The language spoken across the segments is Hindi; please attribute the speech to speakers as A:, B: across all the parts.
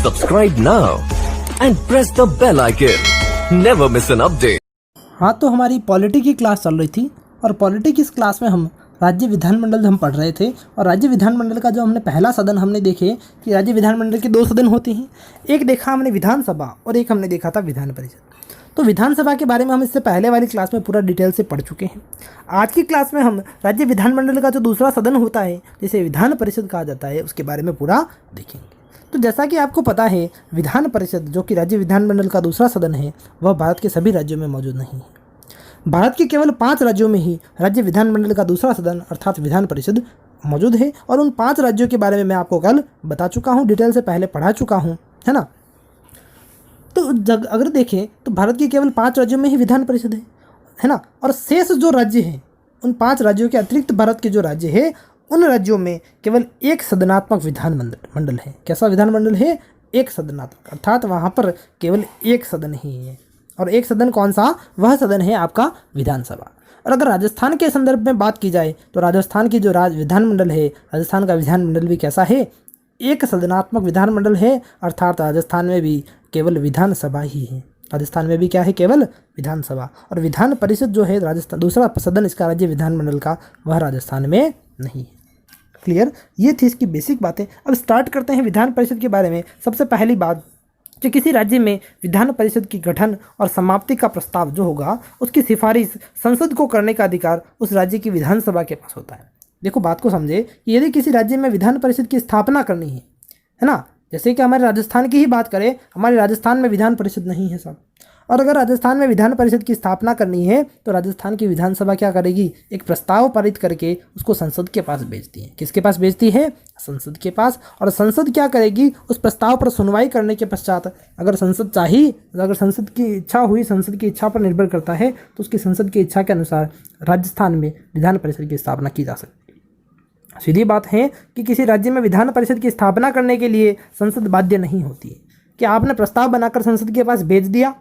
A: Subscribe now and press the bell icon. Never miss an update.
B: हाँ, तो हमारी पॉलिटी की क्लास चल रही थी और पॉलिटी की इस क्लास में हम राज्य विधानमंडल हम पढ़ रहे थे। और राज्य विधानमंडल का जो हमने पहला सदन हमने देखे कि राज्य विधानमंडल के दो सदन होते हैं, एक देखा हमने विधानसभा और एक हमने देखा था विधान परिषद। तो विधानसभा के बारे में हम इससे पहले वाली क्लास में पूरा डिटेल से पढ़ चुके हैं। आज की क्लास में हम राज्य विधानमंडल का जो दूसरा सदन होता है, जिसे विधान परिषद कहा जाता है, उसके बारे में पूरा देखेंगे। तो जैसा कि आपको पता है, विधान परिषद जो कि राज्य विधानमंडल का दूसरा सदन है, वह भारत के सभी राज्यों में मौजूद नहीं है। भारत के केवल 5 राज्यों में ही राज्य विधानमंडल का दूसरा सदन अर्थात विधान परिषद मौजूद है। और उन 5 राज्यों के बारे में मैं आपको कल बता चुका हूँ, डिटेल से पहले पढ़ा चुका हूँ, है ना। तो अगर देखें तो भारत के केवल 5 राज्यों में ही विधान परिषद है ना। और शेष जो राज्य हैं, उन 5 राज्यों के अतिरिक्त भारत के जो राज्य है, उन राज्यों में केवल एक सदनात्मक विधानमंडल है। कैसा विधानमंडल है? एक सदनात्मक, अर्थात वहाँ पर केवल एक सदन ही है। और एक सदन कौन सा? वह सदन है आपका विधानसभा। और अगर राजस्थान के संदर्भ में बात की जाए तो राजस्थान की जो विधानमंडल है, राजस्थान का विधानमंडल भी कैसा है? एक सदनात्मक विधानमंडल है, अर्थात राजस्थान में भी केवल विधानसभा ही है। राजस्थान में भी क्या है? केवल विधानसभा। और विधान परिषद जो है राजस्थान दूसरा सदन इसका राज्य विधानमंडल का, वह राजस्थान में नहीं है। क्लियर? ये थी इसकी बेसिक बातें। अब स्टार्ट करते हैं विधान परिषद के बारे में। सबसे पहली बात, जो किसी राज्य में विधान परिषद की गठन और समाप्ति का प्रस्ताव जो होगा, उसकी सिफारिश संसद को करने का अधिकार उस राज्य की विधानसभा के पास होता है। देखो बात को समझे कि यदि किसी राज्य में विधान परिषद की स्थापना करनी है ना, जैसे कि हमारे राजस्थान की ही बात करें, हमारे राजस्थान में विधान परिषद नहीं है सब। और अगर राजस्थान में विधान परिषद की स्थापना करनी है तो राजस्थान की विधानसभा क्या करेगी? एक प्रस्ताव पारित करके उसको संसद के पास भेजती है। किसके पास भेजती है? संसद के पास। और संसद क्या करेगी? उस प्रस्ताव पर सुनवाई करने के पश्चात अगर संसद चाहिए, अगर संसद की इच्छा हुई, संसद की इच्छा पर निर्भर करता है, तो उसकी संसद की इच्छा के अनुसार राजस्थान में विधान परिषद की स्थापना की जा सकती है। सीधी बात है कि किसी राज्य में विधान परिषद की स्थापना करने के लिए संसद बाध्य नहीं होती है। कि आपने प्रस्ताव बनाकर संसद के पास भेज दिया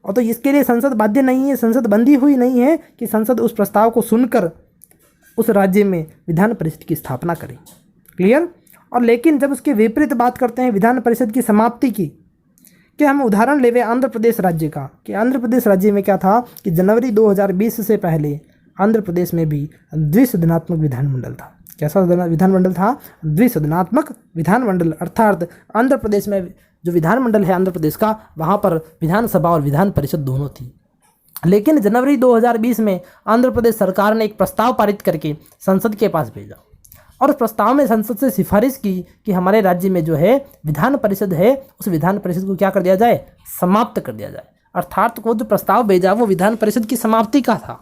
B: और तो इसके लिए संसद बाध्य नहीं है, संसद बंधी हुई नहीं है कि संसद उस प्रस्ताव को सुनकर उस राज्य में विधान परिषद की स्थापना करे। क्लियर? और लेकिन जब उसके विपरीत बात करते हैं विधान परिषद की समाप्ति की, कि हम उदाहरण लेवे आंध्र प्रदेश राज्य का, कि आंध्र प्रदेश राज्य में क्या था कि जनवरी 2020 से पहले आंध्र प्रदेश में भी द्विसदनात्मक विधानमंडल था। कैसा विधानमंडल था? द्विसदनात्मक विधानमंडल। अर्थात आंध्र प्रदेश में जो विधानमंडल है आंध्र प्रदेश का, वहाँ पर विधानसभा और विधान परिषद दोनों थी। लेकिन जनवरी 2020 में आंध्र प्रदेश सरकार ने एक प्रस्ताव पारित करके संसद के पास भेजा और उस प्रस्ताव में संसद से सिफारिश की कि हमारे राज्य में जो है विधान परिषद है, उस विधान परिषद को क्या कर दिया जाए? समाप्त कर दिया जाए। अर्थात वो जो प्रस्ताव भेजा वो विधान परिषद की समाप्ति का था।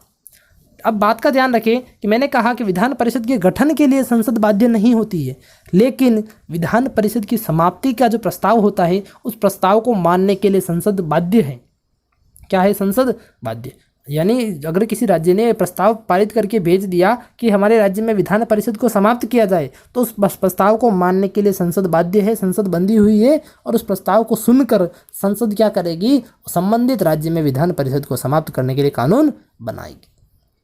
B: अब बात का ध्यान रखें कि मैंने कहा कि विधान परिषद के गठन के लिए संसद बाध्य नहीं होती है, लेकिन विधान परिषद की समाप्ति का जो प्रस्ताव होता है, उस प्रस्ताव को मानने के लिए संसद बाध्य है। क्या है? संसद बाध्य। यानी अगर किसी राज्य ने प्रस्ताव पारित करके भेज दिया कि हमारे राज्य में विधान परिषद को समाप्त किया जाए, तो उस प्रस्ताव को मानने के लिए संसद बाध्य है, संसद बंधी हुई है। और उस प्रस्ताव को सुनकर संसद क्या करेगी? संबंधित राज्य में विधान परिषद को समाप्त करने के लिए कानून बनाएगी।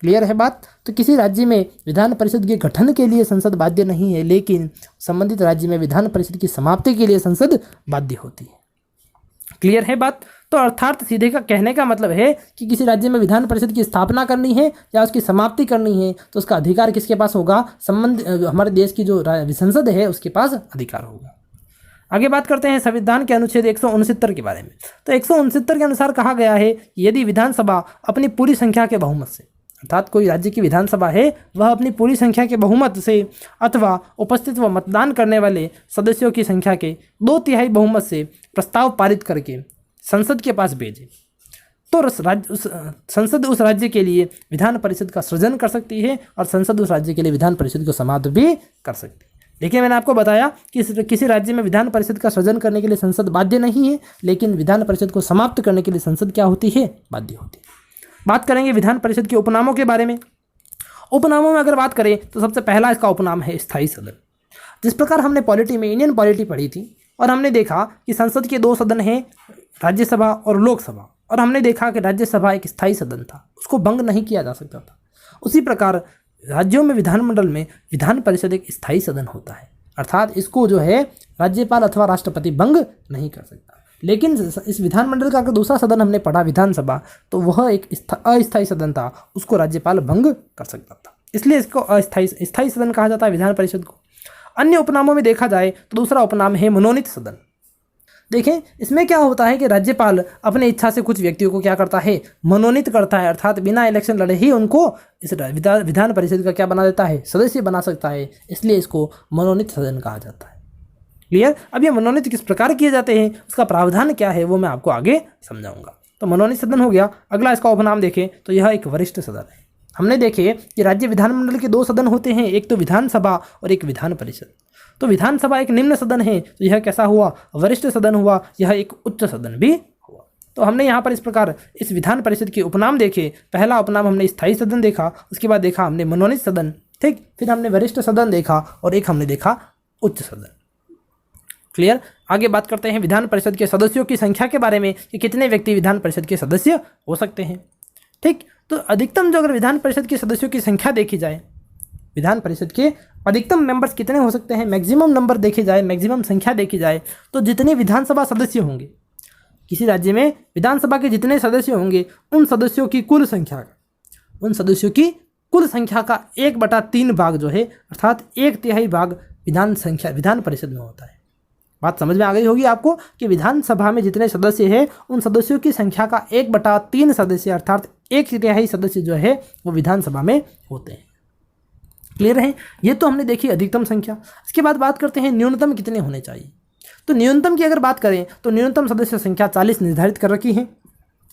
B: क्लियर है बात? तो किसी राज्य में विधान परिषद के गठन के लिए संसद बाध्य नहीं है, लेकिन संबंधित राज्य में विधान परिषद की समाप्ति के लिए संसद बाध्य होती है। क्लियर है बात? तो अर्थात सीधे का कहने का मतलब है कि किसी राज्य में विधान परिषद की स्थापना करनी है या उसकी समाप्ति करनी है, तो उसका अधिकार किसके पास होगा? हमारे देश की जो संसद है उसके पास अधिकार होगा। आगे बात करते हैं संविधान के अनुच्छेद 169 के बारे में। तो 169 के अनुसार कहा गया है कि यदि विधानसभा अपनी पूरी संख्या के बहुमत से, अर्थात कोई राज्य की विधानसभा है वह अपनी पूरी संख्या के बहुमत से अथवा उपस्थित व मतदान करने वाले सदस्यों की संख्या के 2/3 बहुमत से प्रस्ताव पारित करके संसद के पास भेजे, तो संसद उस राज्य के लिए विधान परिषद का सृजन कर सकती है और संसद उस राज्य के लिए विधान परिषद को समाप्त भी कर सकती है। देखिए, मैंने आपको बताया कि किसी राज्य में विधान परिषद का सृजन करने के लिए संसद बाध्य नहीं है, लेकिन विधान परिषद को समाप्त करने के लिए संसद क्या होती है? बाध्य होती है। बात करेंगे विधान परिषद के उपनामों के बारे में। उपनामों में अगर बात करें तो सबसे पहला इसका उपनाम है स्थायी सदन। जिस प्रकार हमने पॉलिटी में इंडियन पॉलिटी पढ़ी थी और हमने देखा कि संसद के 2 सदन हैं, राज्यसभा और लोकसभा, और हमने देखा कि राज्यसभा एक स्थायी सदन था, उसको भंग नहीं किया जा सकता था। उसी प्रकार राज्यों में विधानमंडल में विधान परिषद एक स्थायी सदन होता है, अर्थात इसको जो है राज्यपाल अथवा राष्ट्रपति भंग नहीं कर सकता। लेकिन इस विधानमंडल का अगर दूसरा सदन हमने पढ़ा विधानसभा, तो वह एक अस्थायी सदन था, उसको राज्यपाल भंग कर सकता था, इसलिए इसको स्थायी सदन कहा जाता है विधान परिषद को। अन्य उपनामों में देखा जाए तो दूसरा उपनाम है मनोनीत सदन। देखें इसमें क्या होता है कि राज्यपाल अपने इच्छा से कुछ व्यक्तियों को क्या करता है, मनोनीत करता है, अर्थात बिना इलेक्शन लड़े ही उनको इस विधान परिषद का क्या बना देता है, सदस्य बना सकता है, इसलिए इसको मनोनीत सदन कहा जाता है। क्लियर। अब ये मनोनीत किस प्रकार किए जाते हैं, उसका प्रावधान क्या है, वो मैं आपको आगे समझाऊंगा। तो मनोनीत सदन हो गया। अगला इसका उपनाम देखें तो यह एक वरिष्ठ सदन है। हमने देखे कि राज्य विधानमंडल के दो सदन होते हैं, एक तो विधानसभा और एक विधान परिषद। तो विधानसभा एक निम्न सदन है, तो यह कैसा हुआ, वरिष्ठ सदन हुआ, यह एक उच्च सदन भी हुआ। तो हमने यहाँ पर इस प्रकार इस विधान परिषद के उपनाम देखे। पहला उपनाम हमने स्थायी सदन देखा, उसके बाद देखा हमने मनोनीत सदन, ठीक, फिर हमने वरिष्ठ सदन देखा और एक हमने देखा उच्च सदन। क्लियर। आगे बात करते हैं विधान परिषद के सदस्यों की संख्या के बारे में कि कितने व्यक्ति विधान परिषद के सदस्य हो सकते हैं। ठीक, तो अधिकतम जो अगर विधान परिषद के सदस्यों की संख्या देखी जाए, विधान परिषद के अधिकतम मेंबर्स कितने हो सकते हैं, मैक्सिमम नंबर देखे जाए, मैक्सिमम संख्या देखी जाए, तो जितने विधानसभा सदस्य होंगे किसी राज्य में, विधानसभा के जितने सदस्य होंगे उन सदस्यों की कुल संख्या का 1/3 भाग जो है, अर्थात 1/3 भाग विधान परिषद में होता है। बात समझ में आ गई होगी आपको कि विधानसभा में जितने सदस्य हैं उन सदस्यों की संख्या का 1/3 सदस्य, अर्थात 1/3 सदस्य जो है वो विधानसभा में होते हैं। क्लियर है। ये तो हमने देखी अधिकतम संख्या। इसके बाद बात करते हैं न्यूनतम कितने होने चाहिए। तो न्यूनतम की अगर बात करें तो न्यूनतम सदस्य संख्या 40 निर्धारित कर रखी है,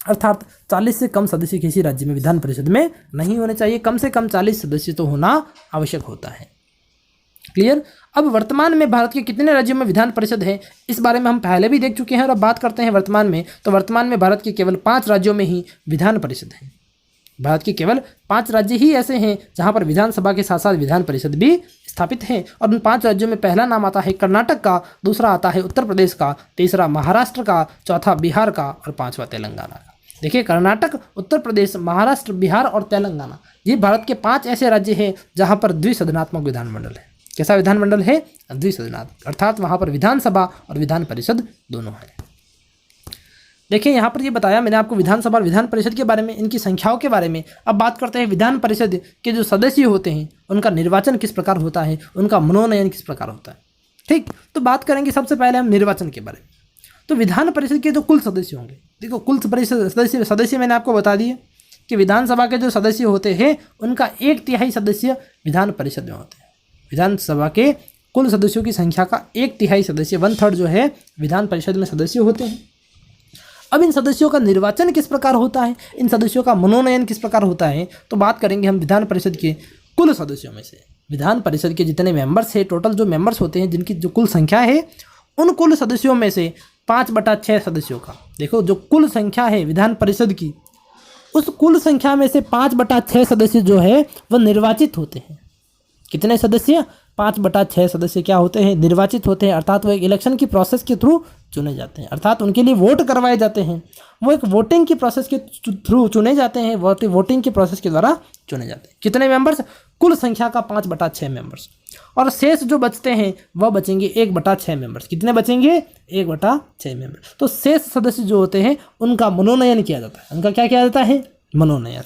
B: अर्थात 40 से कम सदस्य किसी राज्य में विधान परिषद में नहीं होने चाहिए, कम से कम 40 सदस्य तो होना आवश्यक होता है। क्लियर। अब वर्तमान में भारत के कितने राज्यों में विधान परिषद है, इस बारे में हम पहले भी देख चुके हैं और अब बात करते हैं वर्तमान में। तो वर्तमान में भारत के केवल 5 राज्यों में ही विधान परिषद है। भारत के केवल 5 राज्य ही ऐसे हैं जहां पर विधानसभा के साथ साथ विधान परिषद भी स्थापित है। और उन 5 राज्यों में पहला नाम आता है कर्नाटक का, दूसरा आता है उत्तर प्रदेश का, तीसरा महाराष्ट्र का, चौथा बिहार का और 5वां तेलंगाना का। देखिए, कर्नाटक, उत्तर प्रदेश, महाराष्ट्र, बिहार और तेलंगाना, ये भारत के 5 ऐसे राज्य हैं जहाँ पर द्विसदनात्मक विधानमंडल है। कैसा विधानमंडल है, द्विसदनात्मक, अर्थात वहाँ पर विधानसभा और विधान परिषद दोनों है। देखिए यहाँ पर ये बताया मैंने आपको विधानसभा और विधान परिषद के बारे में, इनकी संख्याओं के बारे में। अब बात करते हैं विधान परिषद के जो सदस्य होते हैं उनका निर्वाचन किस प्रकार होता है, उनका मनोनयन किस प्रकार होता है। ठीक, तो बात करेंगे सबसे पहले हम निर्वाचन के बारे में। तो विधान परिषद के जो कुल सदस्य होंगे, देखो कुल सदस्य मैंने आपको बता दिए कि विधानसभा के जो सदस्य होते हैं उनका 1/3 सदस्य विधान परिषद में होते हैं। विधानसभा के कुल सदस्यों की संख्या का 1/3 सदस्य, 1/3 जो है विधान परिषद में सदस्य होते हैं। अब इन सदस्यों का निर्वाचन किस प्रकार होता है, इन सदस्यों का मनोनयन किस प्रकार होता है, तो बात करेंगे हम विधान परिषद के कुल सदस्यों में से। विधान परिषद के जितने मेंबर्स हैं, टोटल जो मेंबर्स होते हैं जिनकी जो कुल संख्या है, उन कुल सदस्यों में से 5/6 सदस्यों का, देखो जो कुल संख्या है विधान परिषद की, उस कुल संख्या में से 5/6 सदस्य जो है वह निर्वाचित होते हैं। कितने सदस्य, 5/6 सदस्य क्या होते हैं, निर्वाचित होते हैं, अर्थात वो एक इलेक्शन की प्रोसेस के थ्रू चुने जाते हैं, अर्थात उनके लिए वोट करवाए जाते हैं। वो एक वोटिंग की प्रोसेस के थ्रू चुने जाते हैं, वोटिंग की प्रोसेस के द्वारा चुने जाते हैं। कितने मेंबर्स, कुल संख्या का 5/6 मेंबर्स, और शेष जो बचते हैं वह बचेंगे 1/6 मेंबर्स। कितने बचेंगे, 1/6 मेंबर्स। तो शेष सदस्य जो होते हैं उनका मनोनयन किया जाता है। उनका क्या किया जाता है, मनोनयन।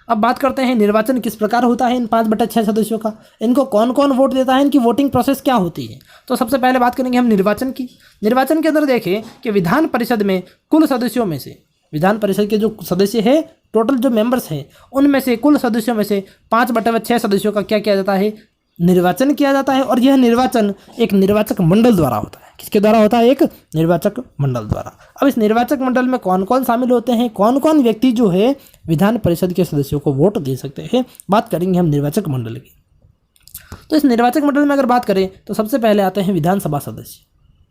B: अब बात करते हैं निर्वाचन किस प्रकार होता है इन 5/6 सदस्यों का, इनको कौन कौन वोट देता है, इनकी वोटिंग प्रोसेस क्या होती है। तो सबसे पहले बात करेंगे हम निर्वाचन की। निर्वाचन के अंदर देखें कि विधान परिषद में कुल सदस्यों में से, विधान परिषद के जो सदस्य हैं, टोटल जो मेंबर्स हैं, उनमें से कुल सदस्यों में से 5/6 सदस्यों का क्या किया जाता है, निर्वाचन किया जाता है। और यह निर्वाचन एक निर्वाचक मंडल द्वारा होता है। किसके द्वारा होता है, एक निर्वाचक मंडल द्वारा। अब इस निर्वाचक मंडल में कौन कौन शामिल होते हैं, कौन कौन व्यक्ति जो है विधान परिषद के सदस्यों को वोट दे सकते हैं, बात करेंगे हम निर्वाचक मंडल की। तो इस निर्वाचक मंडल में अगर बात करें तो सबसे पहले आते हैं विधानसभा सदस्य।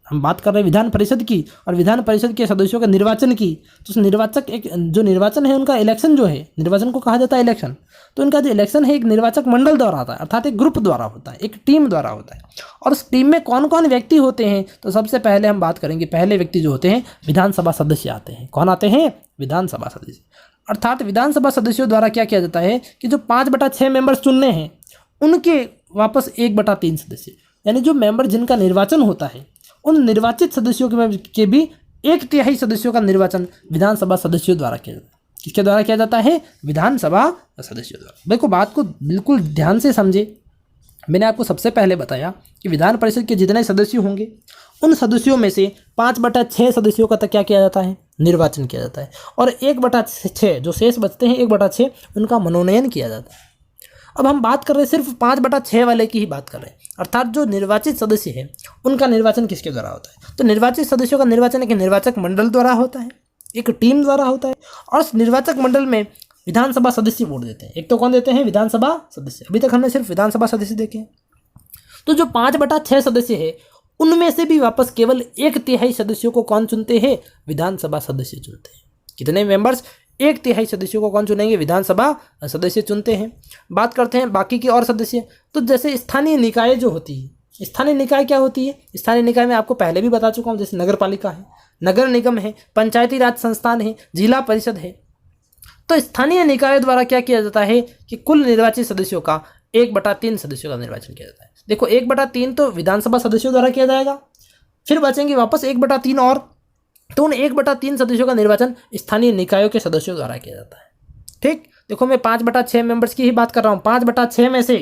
B: हम बात कर रहे हैं विधान परिषद की और विधान परिषद के सदस्यों के निर्वाचन की। तो उस निर्वाचक एक जो निर्वाचन है उनका इलेक्शन जो है, निर्वाचन को कहा जाता है इलेक्शन। तो इनका जो इलेक्शन है एक निर्वाचक मंडल द्वारा आता है, अर्थात एक ग्रुप द्वारा होता है, एक टीम द्वारा होता है। और उस टीम में कौन कौन व्यक्ति होते हैं, तो सबसे पहले हम बात करेंगे, पहले व्यक्ति जो होते हैं विधानसभा सदस्य आते हैं। कौन आते हैं, विधानसभा सदस्य। अर्थात विधानसभा सदस्यों द्वारा क्या किया जाता है कि जो 5/6 मेंबर्स चुनने हैं उनके वापस 1/3 सदस्य, यानी जो मेंबर जिनका निर्वाचन होता है उन निर्वाचित सदस्यों के भी 1/3 सदस्यों का निर्वाचन विधानसभा सदस्यों द्वारा किया जाता है। किसके द्वारा किया जाता है? विधानसभा सदस्यों द्वारा। देखो बात को बिल्कुल ध्यान से समझे। मैंने आपको सबसे पहले बताया कि विधान परिषद के जितने सदस्य होंगे उन सदस्यों में से 5/6 सदस्यों का क्या किया जाता है? निर्वाचन किया जाता है। और 1/6 जो शेष बचते हैं 1/6 उनका मनोनयन किया जाता है। अब हम बात कर रहे हैं सिर्फ 5/6 वाले की ही बात कर रहे हैं, अर्थात जो निर्वाचित सदस्य है उनका निर्वाचन किसके द्वारा होता है? तो निर्वाचित सदस्यों का निर्वाचन एक निर्वाचक मंडल द्वारा होता है, एक टीम द्वारा होता है। और उस निर्वाचक मंडल में विधानसभा सदस्य वोट देते हैं। एक तो कौन देते हैं? विधानसभा सदस्य। अभी तक हमने सिर्फ विधानसभा सदस्य देखे हैं। तो जो 5/6 सदस्य है उनमें से भी वापस केवल 1/3 सदस्यों को कौन चुनते हैं? विधानसभा सदस्य चुनते हैं। कितने मेंबर्स? 1/3 सदस्यों को कौन चुनेंगे? विधानसभा सदस्य चुनते हैं। बात करते हैं बाकी के और सदस्य। तो जैसे स्थानीय निकाय जो होती है, स्थानीय निकाय क्या होती है? स्थानीय निकाय में आपको पहले भी बता चुका हूँ, जैसे नगर पालिका है, नगर निगम है, पंचायती राज संस्थान है, जिला परिषद है। तो स्थानीय निकाय द्वारा क्या किया जाता है कि कुल निर्वाचित सदस्यों का 1/3 सदस्यों का निर्वाचन किया जाता है। देखो 1/3 तो विधानसभा सदस्यों द्वारा किया जाएगा, फिर बचेंगे वापस 1/3 और, तो उन 1/3 सदस्यों का निर्वाचन स्थानीय निकायों के सदस्यों द्वारा किया जाता है। ठीक, देखो मैं 5/6 मेंबर्स की ही बात कर रहा हूँ। 5/6 में से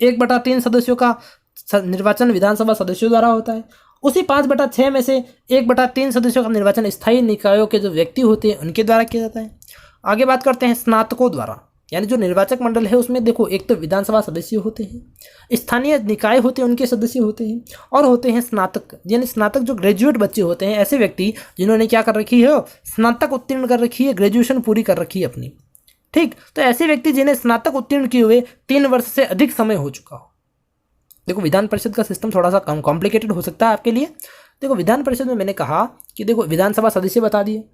B: 1/3 सदस्यों का निर्वाचन विधानसभा सदस्यों द्वारा होता है। उसी 5/6 में से 1/3 सदस्यों का निर्वाचन स्थायी निकायों के जो व्यक्ति होते हैं उनके द्वारा किया जाता है। आगे बात करते हैं स्नातकों द्वारा, यानी जो निर्वाचक मंडल है उसमें देखो एक तो विधानसभा सदस्य होते हैं, स्थानीय निकाय होते हैं उनके सदस्य होते हैं, और होते हैं स्नातक। यानी स्नातक जो ग्रेजुएट बच्चे होते हैं, ऐसे व्यक्ति जिन्होंने क्या कर रखी है? स्नातक उत्तीर्ण कर रखी है, ग्रेजुएशन पूरी कर रखी है अपनी। ठीक, तो ऐसे व्यक्ति जिन्हें स्नातक उत्तीर्ण किए हुए 3 वर्ष से अधिक समय हो चुका हो। देखो विधान परिषद का सिस्टम थोड़ा सा कम कॉम्प्लिकेटेड हो सकता है आपके लिए। देखो विधान परिषद में मैंने कहा कि देखो विधानसभा सदस्य बता दिए,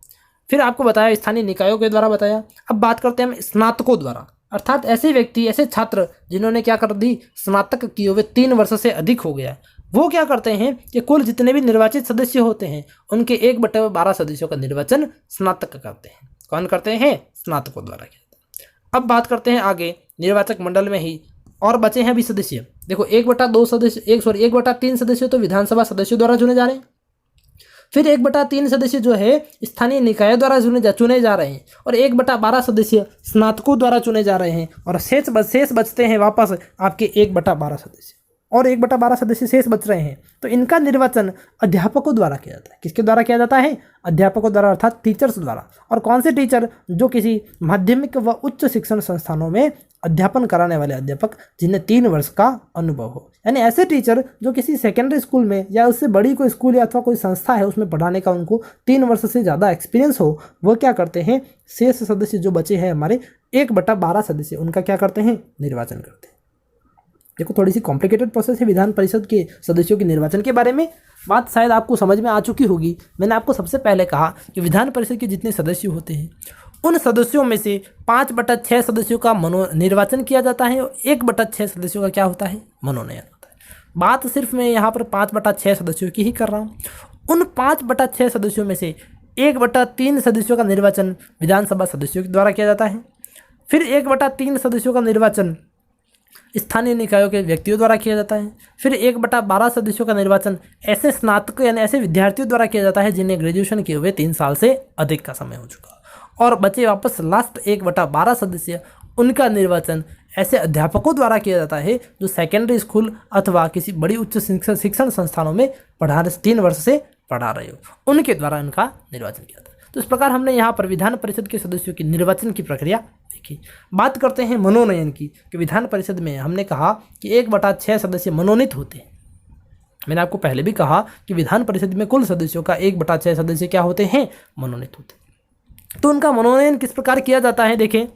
B: फिर आपको बताया स्थानीय निकायों के द्वारा बताया। अब बात करते हैं हम स्नातकों द्वारा, अर्थात ऐसे व्यक्ति, ऐसे छात्र जिन्होंने क्या कर दी? स्नातक किए हुए 3 वर्ष से अधिक हो गया। वो क्या करते हैं कि कुल जितने भी निर्वाचित सदस्य होते हैं उनके 1/12 सदस्यों का निर्वाचन स्नातक करते हैं। कौन करते हैं? स्नातकों द्वारा किया जाता है। अब बात करते हैं आगे निर्वाचक मंडल में ही और बचे हैं अभी सदस्य। देखो 1/2 सदस्य 1/3 सदस्य तो विधानसभा सदस्यों द्वारा चुने जा रहे हैं, फिर 1/3 सदस्य जो है स्थानीय निकायों द्वारा चुने जा रहे हैं, और 1/12 सदस्य स्नातकों द्वारा चुने जा रहे हैं, और शेष बचते हैं वापस आपके 1/12 सदस्य, और 1/12 सदस्य शेष बच रहे हैं। तो इनका निर्वाचन अध्यापकों द्वारा किया जाता है। किसके द्वारा किया जाता है? अध्यापकों द्वारा, अर्थात टीचर्स द्वारा। और कौन से टीचर? जो किसी माध्यमिक व उच्च शिक्षण संस्थानों में अध्यापन कराने वाले अध्यापक जिन्हें 3 वर्ष का अनुभव हो। यानी ऐसे टीचर जो किसी सेकेंडरी स्कूल में या उससे बड़ी कोई स्कूल या अथवा कोई संस्था है उसमें पढ़ाने का उनको 3 वर्ष से ज़्यादा एक्सपीरियंस हो, वो क्या करते हैं? शेष सदस्य जो बचे हैं हमारे 1/12 सदस्य, उनका क्या करते हैं? निर्वाचन करते हैं। देखो थोड़ी सी कॉम्प्लिकेटेड प्रोसेस है विधान परिषद के सदस्यों के निर्वाचन के बारे में। बात शायद आपको समझ में आ चुकी होगी। मैंने आपको सबसे पहले कहा कि विधान परिषद के जितने सदस्य होते हैं उन सदस्यों में से 5/6 सदस्यों का निर्वाचन किया जाता है, और 1/6 सदस्यों का क्या होता है? मनोनयन होता है। बात सिर्फ मैं यहाँ पर 5/6 सदस्यों की ही कर रहा हूँ। उन 5/6 सदस्यों में से 1/3 सदस्यों का निर्वाचन विधानसभा सदस्यों के द्वारा किया जाता है, फिर 1/3 सदस्यों का निर्वाचन स्थानीय निकायों के व्यक्तियों द्वारा किया जाता है, फिर 1/12 सदस्यों का निर्वाचन ऐसे स्नातक यानी ऐसे विद्यार्थियों द्वारा किया जाता है जिन्हें ग्रेजुएशन किए हुए 3 साल से अधिक का समय हो चुका, और बचे वापस लास्ट 1/12 सदस्य, उनका निर्वाचन ऐसे अध्यापकों द्वारा किया जाता है जो सेकेंडरी स्कूल अथवा किसी बड़ी उच्च शिक्षण संस्थानों में 3 वर्ष से पढ़ा रहे हो, उनके द्वारा इनका निर्वाचन किया जाता है। तो इस प्रकार हमने यहाँ पर विधान परिषद के सदस्यों की निर्वाचन की प्रक्रिया देखी। बात करते हैं मनोनयन की, कि विधान परिषद में हमने कहा कि 1/6 सदस्य मनोनीत होते हैं। मैंने आपको पहले भी कहा कि विधान परिषद में कुल सदस्यों का 1/6 सदस्य क्या होते हैं? मनोनीत होते हैं। तो उनका मनोनयन किस प्रकार किया जाता है? देखें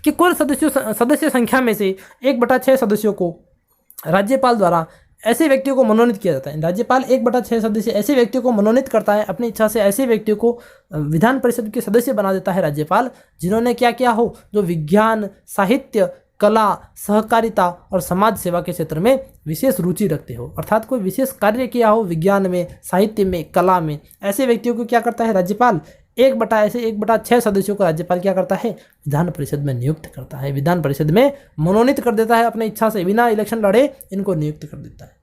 B: कि कुल सदस्य संख्या में से 1/6 सदस्यों को राज्यपाल द्वारा ऐसे व्यक्तियों को मनोनीत किया जाता है। राज्यपाल 1/6 सदस्य ऐसे व्यक्तियों को मनोनीत करता है, अपनी इच्छा से ऐसे व्यक्तियों को विधान परिषद के सदस्य बना देता है राज्यपाल, जिन्होंने क्या किया हो? जो विज्ञान, साहित्य, कला, सहकारिता और समाज सेवा के क्षेत्र में विशेष रुचि रखते हो, अर्थात कोई विशेष कार्य किया हो विज्ञान में, साहित्य में, कला में, ऐसे व्यक्तियों को क्या करता है राज्यपाल? 1/6 सदस्यों को राज्यपाल क्या करता है, विधान परिषद में नियुक्त करता है, विधान परिषद में मनोनीत कर देता है, अपनी इच्छा से बिना इलेक्शन लड़े इनको नियुक्त कर देता है।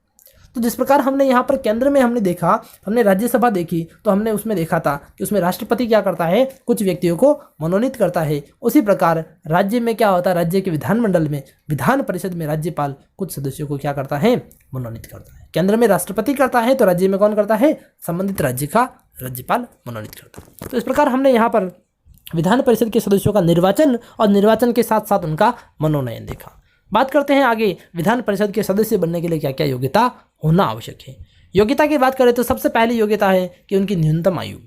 B: तो जिस प्रकार हमने यहाँ पर केंद्र में हमने देखा, हमने राज्यसभा देखी, तो हमने उसमें देखा था कि उसमें राष्ट्रपति क्या करता है, कुछ व्यक्तियों को मनोनीत करता है। उसी प्रकार राज्य में क्या होता है, राज्य के विधानमंडल में विधान परिषद में राज्यपाल कुछ सदस्यों को क्या करता है, मनोनीत करता है। केंद्र में राष्ट्रपति करता है तो राज्य में कौन करता है, संबंधित राज्य का राज्यपाल मनोनीत करता है। तो इस प्रकार हमने यहाँ पर विधान परिषद के सदस्यों का निर्वाचन और निर्वाचन के साथ साथ उनका मनोनयन देखा। बात करते हैं आगे, विधान परिषद के सदस्य बनने के लिए क्या क्या योग्यता होना आवश्यक है। योग्यता की बात करें तो सबसे पहली योग्यता है कि उनकी न्यूनतम आयु।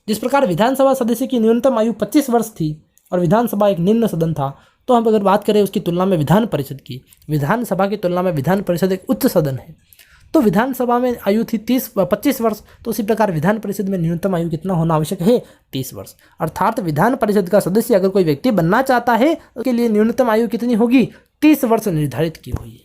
B: जिस प्रकार विधानसभा सदस्य की न्यूनतम आयु 25 वर्ष थी और विधानसभा एक निम्न सदन था, तो हम अगर बात करें उसकी तुलना में विधान परिषद की, विधानसभा की तुलना में विधान परिषद एक उच्च सदन है, तो विधानसभा में आयु थी 25 वर्ष, तो उसी प्रकार विधान परिषद में न्यूनतम आयु कितना होना आवश्यक है, 30 वर्ष। अर्थात विधान परिषद का सदस्य अगर कोई व्यक्ति बनना चाहता है उसके लिए न्यूनतम आयु कितनी होगी, 30 वर्ष निर्धारित की हुई है।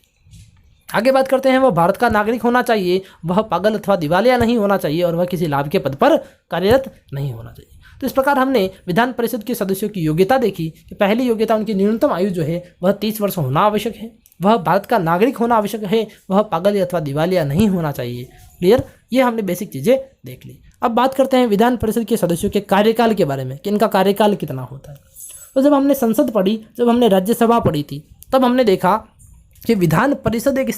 B: आगे बात करते हैं, वह भारत का नागरिक होना चाहिए, वह पागल अथवा दिवालिया नहीं होना चाहिए और वह किसी लाभ के पद पर कार्यरत नहीं होना चाहिए। तो इस प्रकार हमने विधान परिषद के सदस्यों की योग्यता देखी कि पहली योग्यता उनकी न्यूनतम आयु जो है वह 30 वर्ष होना आवश्यक है, वह भारत का नागरिक होना आवश्यक है, वह पागल अथवा दिवालिया नहीं होना चाहिए। क्लियर, ये हमने बेसिक चीज़ें देख ली। अब बात करते हैं विधान परिषद के सदस्यों के कार्यकाल के बारे में कि इनका कार्यकाल कितना होता है। तो जब हमने संसद पढ़ी, जब हमने राज्यसभा पढ़ी थी, तब हमने देखा कि विधान परिषद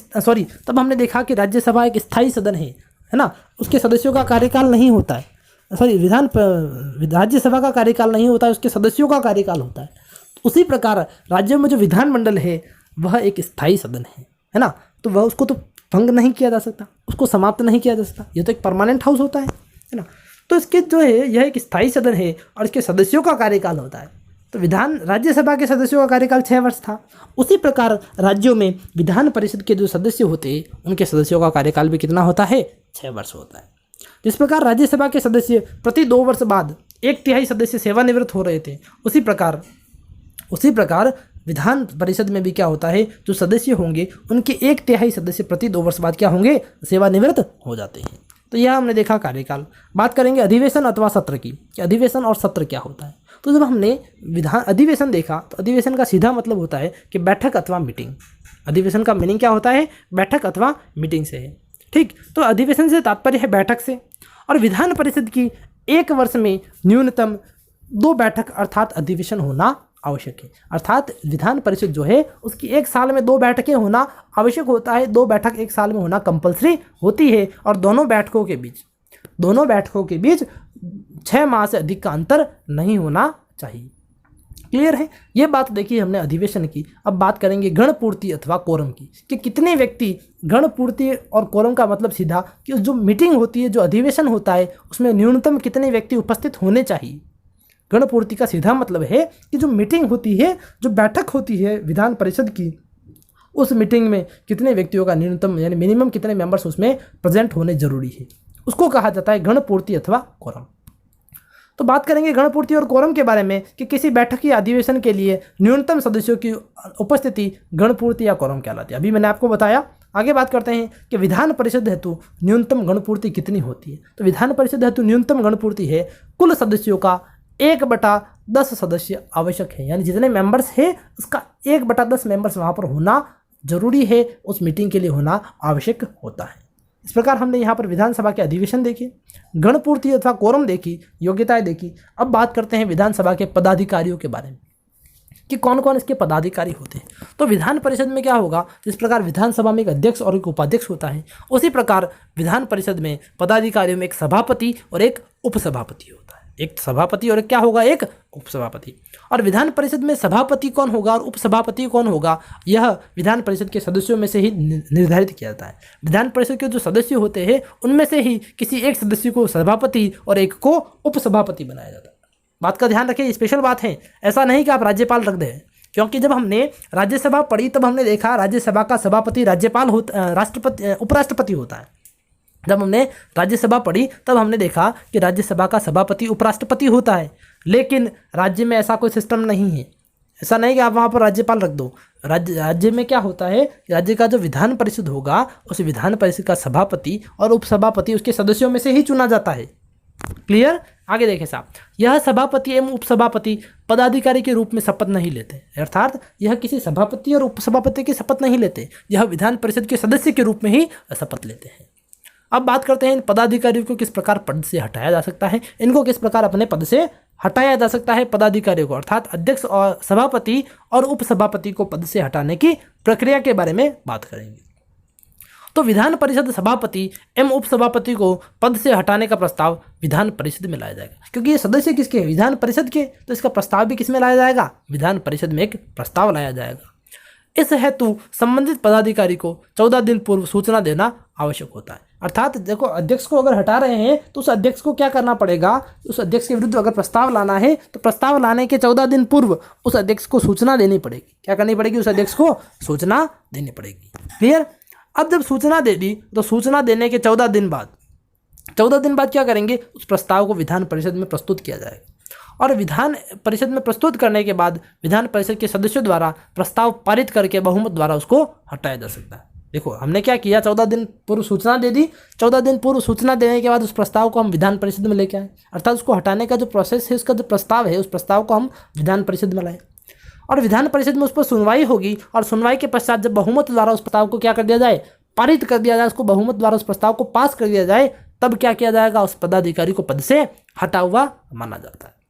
B: तब हमने देखा कि राज्यसभा एक स्थायी सदन है ना, उसके सदस्यों का कार्यकाल नहीं होता है, राज्यसभा का कार्यकाल नहीं होता है, उसके सदस्यों का कार्यकाल होता है। उसी प्रकार राज्य में जो विधानमंडल है वह एक स्थायी सदन है ना, तो वह उसको तो भंग नहीं किया जा सकता, उसको समाप्त नहीं किया जा सकता, ये तो एक परमानेंट हाउस होता है ना। तो इसके जो है यह एक स्थायी सदन है और इसके सदस्यों का कार्यकाल होता है। तो राज्यसभा के सदस्यों का कार्यकाल 6 वर्ष था। उसी प्रकार राज्यों में विधान परिषद के जो सदस्य होते हैं उनके सदस्यों का कार्यकाल भी कितना होता है, 6 वर्ष होता है। जिस प्रकार राज्यसभा के सदस्य प्रति 2 वर्ष बाद 1/3 सदस्य सेवानिवृत्त हो रहे थे, उसी प्रकार विधान परिषद में भी क्या होता है, जो सदस्य होंगे उनके 1/3 सदस्य प्रति 2 वर्ष बाद क्या होंगे, सेवानिवृत्त हो जाते हैं। तो यह हमने देखा कार्यकाल। बात करेंगे अधिवेशन अथवा सत्र की, कि अधिवेशन और सत्र क्या होता है। तो जब हमने अधिवेशन देखा तो अधिवेशन का सीधा मतलब होता है कि बैठक अथवा मीटिंग। अधिवेशन का मीनिंग क्या होता है, बैठक अथवा मीटिंग से है, ठीक। तो अधिवेशन से तात्पर्य है बैठक से। और विधान परिषद की 1 वर्ष में न्यूनतम 2 बैठक अर्थात अधिवेशन होना आवश्यक है। अर्थात विधान परिषद जो है उसकी 1 साल में 2 बैठकें होना आवश्यक होता है, 2 बैठक 1 साल में होना कंपलसरी होती है। और दोनों बैठकों के बीच 6 माह से अधिक का अंतर नहीं होना चाहिए। क्लियर है, ये बात देखिए हमने अधिवेशन की। अब बात करेंगे गणपूर्ति अथवा कोरम की, कि कितने व्यक्ति, गणपूर्ति और कोरम का मतलब सीधा कि जो मीटिंग होती है, जो अधिवेशन होता है, उसमें न्यूनतम कितने व्यक्ति उपस्थित होने चाहिए। गणपूर्ति का सीधा मतलब है कि जो मीटिंग होती है, जो बैठक होती है विधान परिषद की, उस मीटिंग में कितने व्यक्तियों का न्यूनतम यानी मिनिमम कितने मेंबर्स उसमें प्रेजेंट होने जरूरी है, उसको कहा जाता है गणपूर्ति अथवा कोरम। तो बात करेंगे गणपूर्ति और कोरम के बारे में कि किसी बैठक या अधिवेशन के लिए न्यूनतम सदस्यों की उपस्थिति गणपूर्ति या कोरम कहलाती है। अभी मैंने आपको बताया। आगे बात करते हैं कि विधान परिषद हेतु न्यूनतम गणपूर्ति कितनी होती है। तो विधान परिषद हेतु न्यूनतम गणपूर्ति है कुल सदस्यों का 1/10 सदस्य आवश्यक है, यानी जितने मेंबर्स है उसका 1/10 मेंबर्स वहाँ पर होना जरूरी है, उस मीटिंग के लिए होना आवश्यक होता है। इस प्रकार हमने यहाँ पर विधानसभा के अधिवेशन देखे, गणपूर्ति अथवा कोरम देखी, योग्यताएं देखी। अब बात करते हैं विधानसभा के पदाधिकारियों के बारे में कि कौन कौन इसके पदाधिकारी होते हैं। तो विधान परिषद में क्या होगा, जिस प्रकार विधानसभा में एक अध्यक्ष और एक उपाध्यक्ष होता है, उसी प्रकार विधान परिषद में पदाधिकारियों में एक सभापति और एक उपसभापति होता है। एक सभापति और एक क्या होगा, एक उपसभापति। और विधान परिषद में सभापति कौन होगा और उपसभापति कौन होगा, यह विधान परिषद के सदस्यों में से ही निर्धारित किया जाता है। विधान परिषद के जो सदस्य होते हैं उनमें से ही किसी एक सदस्य को सभापति और एक को उपसभापति बनाया जाता है। बात का ध्यान रखिए, स्पेशल बात है, ऐसा नहीं कि आप राज्यपाल रख दें, क्योंकि जब हमने राज्यसभा पढ़ी तब हमने देखा राज्यसभा का सभापति राज्यपाल उपराष्ट्रपति होता है। जब हमने राज्यसभा पढ़ी तब हमने देखा कि राज्यसभा का सभापति उपराष्ट्रपति होता है, लेकिन राज्य में ऐसा कोई सिस्टम नहीं है। ऐसा नहीं कि आप वहाँ पर राज्यपाल रख दो। राज्य में क्या होता है, राज्य का जो विधान परिषद होगा उस विधान परिषद का सभापति और उपसभापति उसके सदस्यों में से ही चुना जाता है। क्लियर, आगे देखें साहब, यह सभापति एवं उपसभापति पदाधिकारी के रूप में शपथ नहीं लेते, अर्थात यह किसी सभापति और उपसभापति की शपथ नहीं लेते, यह विधान परिषद के सदस्य के रूप में ही शपथ लेते हैं। अब बात करते हैं इन पदाधिकारियों को किस प्रकार पद से हटाया जा सकता है, इनको किस प्रकार अपने पद से हटाया जा सकता है पदाधिकारियों को, अर्थात अध्यक्ष और सभापति और उपसभापति को पद से हटाने की प्रक्रिया के बारे में बात करेंगे। तो विधान परिषद सभापति एवं उपसभापति को पद से हटाने का प्रस्ताव विधान परिषद में लाया जाएगा, क्योंकि ये सदस्य किसके हैं, विधान परिषद के, तो इसका प्रस्ताव भी किसमें लाया जाएगा, विधान परिषद में एक प्रस्ताव लाया जाएगा। इस हेतु संबंधित पदाधिकारी को 14 दिन पूर्व सूचना देना आवश्यक होता है। अर्थात देखो, अध्यक्ष को अगर हटा रहे हैं तो उस अध्यक्ष को क्या करना पड़ेगा, उस अध्यक्ष के विरुद्ध अगर प्रस्ताव लाना है तो प्रस्ताव लाने के 14 दिन पूर्व उस अध्यक्ष को सूचना देनी पड़ेगी। क्या करनी पड़ेगी, उस अध्यक्ष को सूचना देनी पड़ेगी। क्लियर। अब जब सूचना दे दी तो सूचना देने के 14 दिन बाद क्या करेंगे, उस प्रस्ताव को विधान परिषद में प्रस्तुत किया जाएगा और विधान परिषद में प्रस्तुत करने के बाद विधान परिषद के सदस्यों द्वारा प्रस्ताव पारित करके बहुमत द्वारा उसको हटाया जा सकता है। देखो हमने क्या किया, 14 दिन पूर्व सूचना दे दी, 14 दिन पूर्व सूचना देने के बाद उस प्रस्ताव को हम विधान परिषद में लेके आए, अर्थात उसको हटाने का जो प्रोसेस है, उसका जो प्रस्ताव है, उस प्रस्ताव को हम विधान परिषद में लाए और विधान परिषद में उस पर सुनवाई होगी और सुनवाई के पश्चात जब बहुमत द्वारा उस प्रस्ताव को क्या कर दिया जाए, पारित कर दिया जाए, उसको बहुमत द्वारा उस प्रस्ताव को पास कर दिया जाए, तब क्या किया जाएगा, उस पदाधिकारी को पद से हटा हुआ माना जाता है।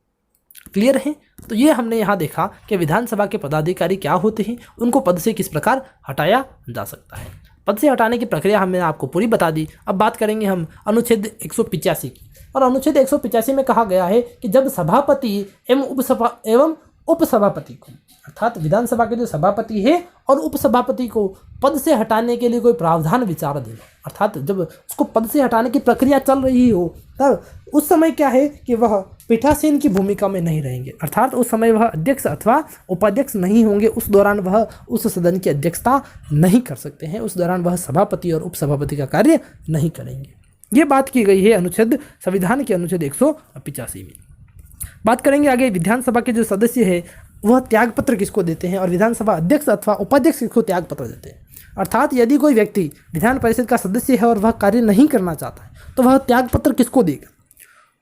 B: क्लियर है। तो ये हमने यहाँ देखा कि विधानसभा के पदाधिकारी क्या होते हैं, उनको पद से किस प्रकार हटाया जा सकता है। पद से हटाने की प्रक्रिया हमने आपको पूरी बता दी। अब बात करेंगे हम अनुच्छेद 185 की, और अनुच्छेद 185 में कहा गया है कि जब सभापति एवं उपसभापति को, अर्थात विधानसभा के जो सभापति है और उपसभापति को पद से हटाने के लिए कोई प्रावधान विचार देना, अर्थात जब उसको पद से हटाने की प्रक्रिया चल रही हो तब उस समय क्या है कि वह पीठासीन की भूमिका में नहीं रहेंगे, अर्थात उस समय वह अध्यक्ष अथवा उपाध्यक्ष नहीं होंगे, उस दौरान वह उस सदन की अध्यक्षता नहीं कर सकते हैं, उस दौरान वह सभापति और उपसभापति का कार्य नहीं करेंगे। ये बात की गई है संविधान के अनुच्छेद 185 में। बात करेंगे आगे, विधानसभा के जो सदस्य है वह त्यागपत्र किसको देते हैं और विधानसभा अध्यक्ष अथवा उपाध्यक्ष किसको त्यागपत्र देते हैं। अर्थात यदि कोई व्यक्ति विधान परिषद का सदस्य है और वह कार्य नहीं करना चाहता है तो वह त्यागपत्र किसको देगा,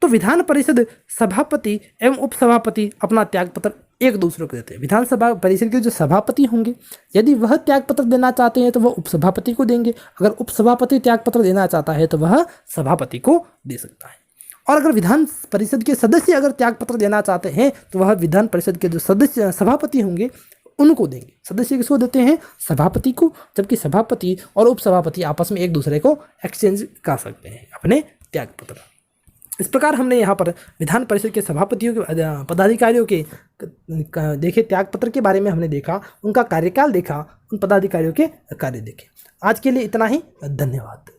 B: तो विधान परिषद सभापति एवं उपसभापति अपना त्यागपत्र एक दूसरे को देते हैं। विधानसभा परिषद के जो सभापति होंगे यदि वह त्यागपत्र देना चाहते हैं तो वह उपसभापति को देंगे, अगर उपसभापति त्यागपत्र देना चाहता है तो वह सभापति को दे सकता है। और अगर विधान परिषद के सदस्य अगर त्यागपत्र देना चाहते हैं तो वह विधान परिषद के जो सदस्य सभापति होंगे उनको देंगे। सदस्य किसको देते हैं, सभापति को, जबकि सभापति और उपसभापति आपस में एक दूसरे को एक्सचेंज कर सकते हैं अपने त्यागपत्र। इस प्रकार हमने यहाँ पर विधान परिषद के सभापतियों के पदाधिकारियों के देखे त्यागपत्र के बारे में हमने देखा, उनका कार्यकाल देखा, उन पदाधिकारियों के कार्य देखे। आज के लिए इतना ही, धन्यवाद।